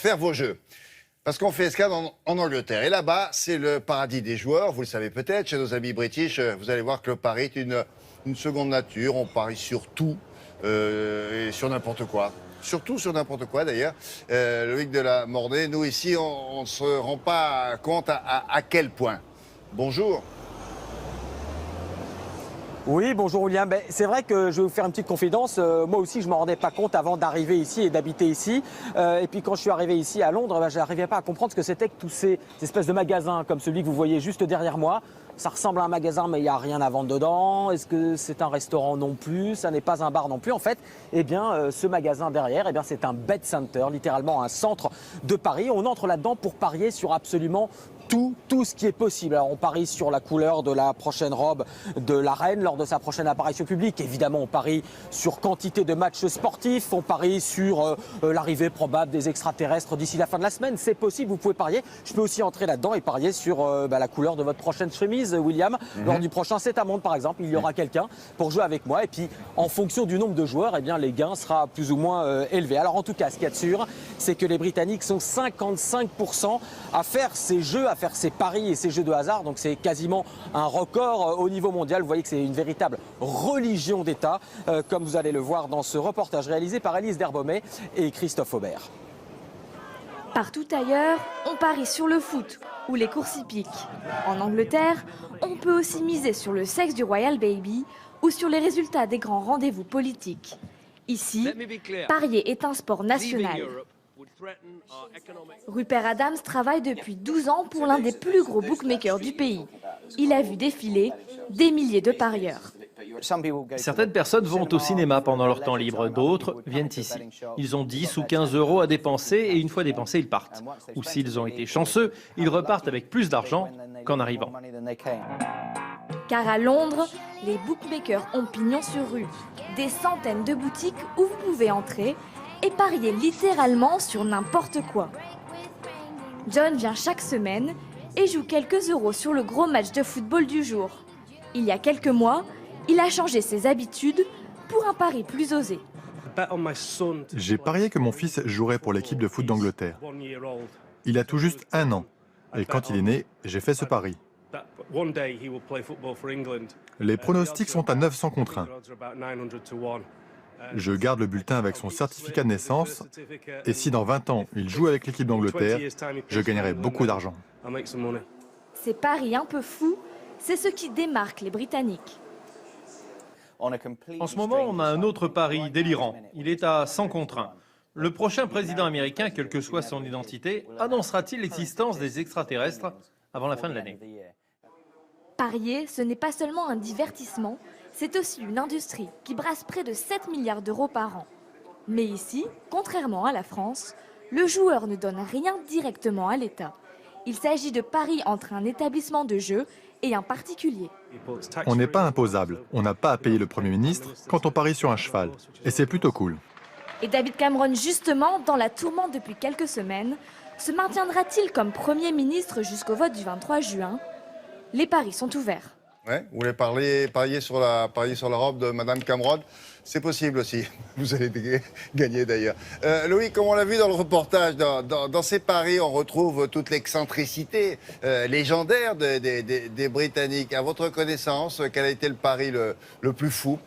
faire vos jeux. Parce qu'on fait escale en Angleterre. Et là-bas, c'est le paradis des joueurs. Vous le savez peut-être, chez nos amis british, vous allez voir que le pari est une seconde nature. On parie sur tout et sur n'importe quoi. Surtout sur n'importe quoi, d'ailleurs. Loïc de la Mornay, nous ici, on ne se rend pas compte à quel point. Bonjour. Oui, bonjour William. C'est vrai que je vais vous faire une petite confidence. Moi aussi, je ne m'en rendais pas compte avant d'arriver ici et d'habiter ici. Et puis quand je suis arrivé ici à Londres, je n'arrivais pas à comprendre ce que c'était que tous ces espèces de magasins comme celui que vous voyez juste derrière moi. Ça ressemble à un magasin, mais il n'y a rien à vendre dedans. Est-ce que c'est un restaurant non plus? Ça n'est pas un bar non plus. En fait, ce magasin derrière, c'est un bet center, littéralement un centre de paris. On entre là-dedans pour parier sur absolument tout ce qui est possible. Alors on parie sur la couleur de la prochaine robe de la reine lors de sa prochaine apparition publique. Évidemment, on parie sur quantité de matchs sportifs. On parie sur l'arrivée probable des extraterrestres d'ici la fin de la semaine. C'est possible, vous pouvez parier. Je peux aussi entrer là-dedans et parier sur la couleur de votre prochaine chemise, William. Lors du prochain C'est un monde, par exemple, il y aura quelqu'un pour jouer avec moi. Et puis, en fonction du nombre de joueurs, les gains seront plus ou moins élevés. Alors en tout cas, ce qu'il y a de sûr, c'est que les Britanniques sont 55% à faire ces jeux, à faire ces paris et ces jeux de hasard. Donc c'est quasiment un record au niveau mondial. Vous voyez que c'est une véritable religion d'État, comme vous allez le voir dans ce reportage réalisé par Élise Derbaumet et Christophe Aubert. Partout ailleurs, on parie sur le foot ou les courses hippiques. En Angleterre, on peut aussi miser sur le sexe du Royal Baby ou sur les résultats des grands rendez-vous politiques. Ici, parier est un sport national. Rupert Adams travaille depuis 12 ans pour l'un des plus gros bookmakers du pays. Il a vu défiler des milliers de parieurs. Certaines personnes vont au cinéma pendant leur temps libre, d'autres viennent ici. Ils ont 10 ou 15 euros à dépenser et une fois dépensés, ils partent. Ou s'ils ont été chanceux, ils repartent avec plus d'argent qu'en arrivant. Car à Londres, les bookmakers ont pignon sur rue. Des centaines de boutiques où vous pouvez entrer et parier littéralement sur n'importe quoi. John vient chaque semaine et joue quelques euros sur le gros match de football du jour. Il y a quelques mois, il a changé ses habitudes pour un pari plus osé. J'ai parié que mon fils jouerait pour l'équipe de foot d'Angleterre. Il a tout juste 1 an. Et quand il est né, j'ai fait ce pari. Les pronostics sont à 900 contre 1. Je garde le bulletin avec son certificat de naissance. Et si dans 20 ans, il joue avec l'équipe d'Angleterre, je gagnerai beaucoup d'argent. Ces paris un peu fous, c'est ce qui démarque les Britanniques. En ce moment, on a un autre pari délirant. Il est à 100 contre 1. Le prochain président américain, quelle que soit son identité, annoncera-t-il l'existence des extraterrestres avant la fin de l'année? Parier, ce n'est pas seulement un divertissement, c'est aussi une industrie qui brasse près de 7 milliards d'euros par an. Mais ici, contrairement à la France, le joueur ne donne rien directement à l'État. Il s'agit de paris entre un établissement de jeu et un particulier. On n'est pas imposable. On n'a pas à payer le Premier ministre quand on parie sur un cheval. Et c'est plutôt cool. Et David Cameron, justement, dans la tourmente depuis quelques semaines, se maintiendra-t-il comme Premier ministre jusqu'au vote du 23 juin? Les paris sont ouverts. Ouais, vous voulez parier sur la robe de Madame Cameron? C'est possible aussi. Vous allez gagner d'ailleurs. Loïc, comme on l'a vu dans le reportage, dans ces paris, on retrouve toute l'excentricité légendaire des Britanniques. À votre connaissance, quel a été le pari le plus fou?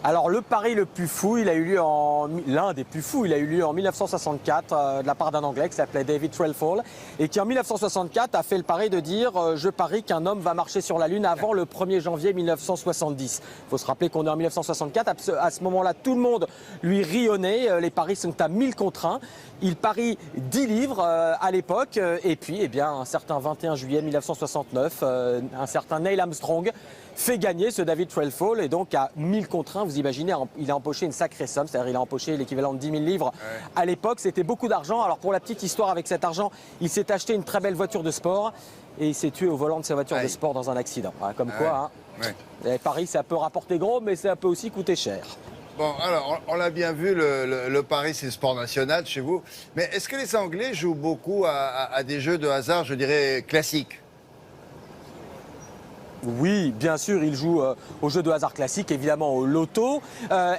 Alors le pari le plus fou, l'un des plus fous, il a eu lieu en 1964 de la part d'un Anglais qui s'appelait David Trelfall et qui en 1964 a fait le pari de dire je parie qu'un homme va marcher sur la Lune avant le 1er janvier 1970. Il faut se rappeler qu'on est en 1964, à ce moment-là tout le monde lui rionnait, les paris sont à 1000 contre 1. Il parie 10 livres à l'époque et puis un certain 21 juillet 1969, un certain Neil Armstrong fait gagner ce David Trelfall et donc à 1000 contre 1, vous imaginez, il a empoché une sacrée somme, c'est-à-dire il a empoché l'équivalent de 10 000 livres. Ouais. À l'époque, c'était beaucoup d'argent. Alors pour la petite histoire, avec cet argent, il s'est acheté une très belle voiture de sport et il s'est tué au volant de sa voiture de sport dans un accident. Comme quoi, Paris, ça peut rapporter gros, mais ça peut aussi coûter cher. Bon, alors, on l'a bien vu, le pari, c'est le sport national chez vous. Mais est-ce que les Anglais jouent beaucoup à des jeux de hasard, je dirais, classiques ? Oui, bien sûr, ils jouent au jeu de hasard classique, évidemment au loto.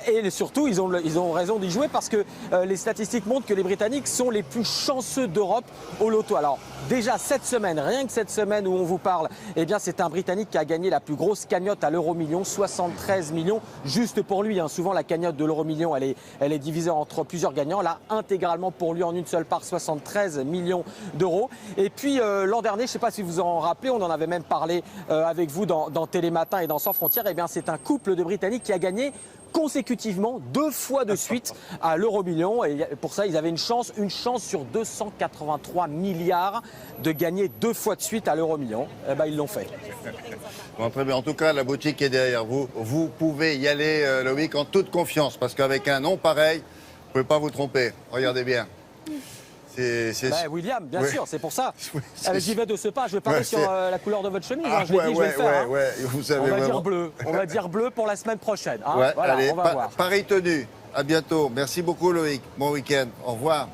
Et surtout, ils ont raison d'y jouer parce que les statistiques montrent que les Britanniques sont les plus chanceux d'Europe au loto. Alors déjà cette semaine, rien que cette semaine où on vous parle, eh bien c'est un Britannique qui a gagné la plus grosse cagnotte à l'euro-million, 73 millions, juste pour lui. Hein. Souvent la cagnotte de l'euro-million, elle est divisée entre plusieurs gagnants. Là, intégralement pour lui en une seule part, 73 millions d'euros. Et puis l'an dernier, je ne sais pas si vous en rappelez, on en avait même parlé avec vous dans Télématin et dans Sans Frontières, eh bien c'est un couple de Britanniques qui a gagné consécutivement 2 fois de suite à l'euro-million. Et pour ça, ils avaient une chance sur 283 milliards de gagner 2 fois de suite à l'euro-million. Eh ben, ils l'ont fait. Bon, très bien. En tout cas, la boutique est derrière vous. Vous pouvez y aller, Loïc, en toute confiance, parce qu'avec un nom pareil, vous ne pouvez pas vous tromper. Regardez bien. William, bien oui. sûr, c'est pour ça. Oui, J'y vais de ce pas. Je vais parler sur la couleur de votre chemise. Je l'ai dit, je vais le faire. Vous savez on va vraiment... dire bleu. On va dire bleu pour la semaine prochaine. Hein. Ouais, Voilà, allez, on va voir. Paris tenu. À bientôt. Merci beaucoup, Loïc. Bon week-end. Au revoir.